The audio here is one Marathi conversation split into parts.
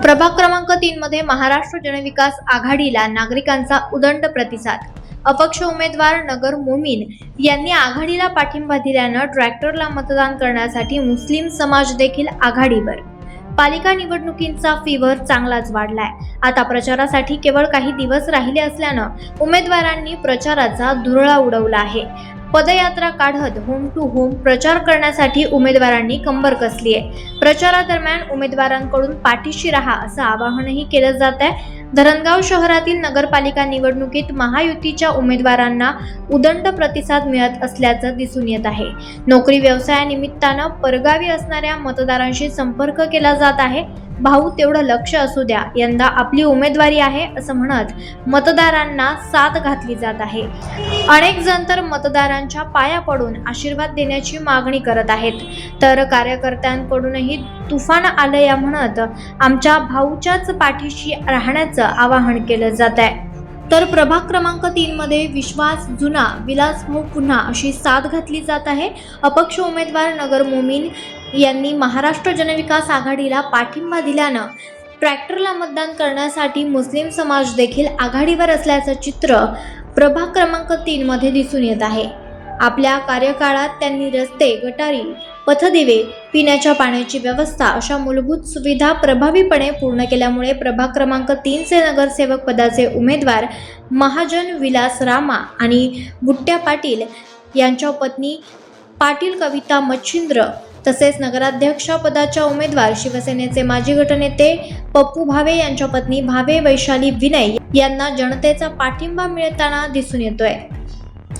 प्रभाग क्रमांक 3 मध्ये महाराष्ट्र जनविकास आघाडीला नागरिकांचा उदंड प्रतिसाद। अपक्ष उमेदवार नगर मोमीन यांनी आघाडीला पाठिंबा दिल्यानं ट्रॅक्टरला मतदान करण्यासाठी मुस्लिम समाज देखील आघाडीवर। पालिका निवडणुकींचा फीवर चांगलाच वाढलाय। आता प्रचारासाठी केवळ काही दिवस राहिले असल्यानं उमेदवारांनी प्रचाराचा धुरळा उडवला आहे। पदयात्रा काढत होम टू होम प्रचार करण्यासाठी उमेदवारांनी कंबर कसली आहे। प्रचारादरम्यान उमेदवारांकडून पाठीशी राहा असं आवाहनही केलं जात आहे। धरणगाव शहरातील नगरपालिका निवडणुकीत महायुतीच्या उमेदवारांना उदंड प्रतिसाद मिळत असल्याचं दिसून येत आहे। नोकरी व्यवसायानिमित्तानं परगावी असणाऱ्या मतदारांशी संपर्क केला जात आहे। भाऊ तेवढं लक्ष असू द्या, यंदा आपली उमेदवारी आहे असं म्हणत मतदारांना साथ घातली जात आहे। अनेक जण तर मतदारांच्या पाया पडून आशीर्वाद देण्याची मागणी करत आहेत, तर कार्यकर्त्यांकडूनही तुफान आलंय म्हणत आमच्या भाऊच्याच पाठीशी राहण्याचं आवाहन केलं जात आहे। तर प्रभाग क्रमांक 3 मध्ये विश्वास जुना विलास भाऊ पुन्हा अशी साथ घातली जात आहे। अपक्ष उमेदवार नगर मोमीन यांनी महाराष्ट्र जनविकास आघाडीला पाठिंबा दिल्यानं ट्रॅक्टरला मतदान करण्यासाठी मुस्लिम समाज देखील आघाडीवर असल्याचं चित्र प्रभाग क्रमांक 3 मध्ये दिसून येत आहे। आपल्या कार्यकाळात त्यांनी रस्ते, गटारी, पथदिवे, पिण्याच्या पाण्याची व्यवस्था अशा मूलभूत सुविधा प्रभावीपणे पूर्ण केल्यामुळे प्रभाग क्रमांक 3 चे नगरसेवक पदाचे उमेदवार महाजन विलास रामा आणि बुट्ट्या पाटील यांच्या पत्नी पाटील कविता मच्छिंद्र तसेच नगराध्यक्ष पदाच्या उमेदवार शिवसेनेचे माजी गटनेते पप्पू भावे यांच्या पत्नी भावे वैशाली विनय यांना जनतेचा पाठिंबा मिळताना दिसून येतोय।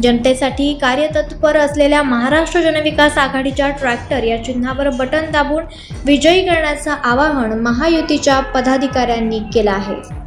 जनतेसाठी कार्यतत्पर असलेल्या महाराष्ट्र जनविकास आघाडीच्या ट्रॅक्टर या चिन्हावर बटन दाबून विजयी करण्याचं आवाहन महायुतीच्या पदाधिकाऱ्यांनी केलं आहे।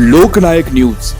लोकनायक न्यूज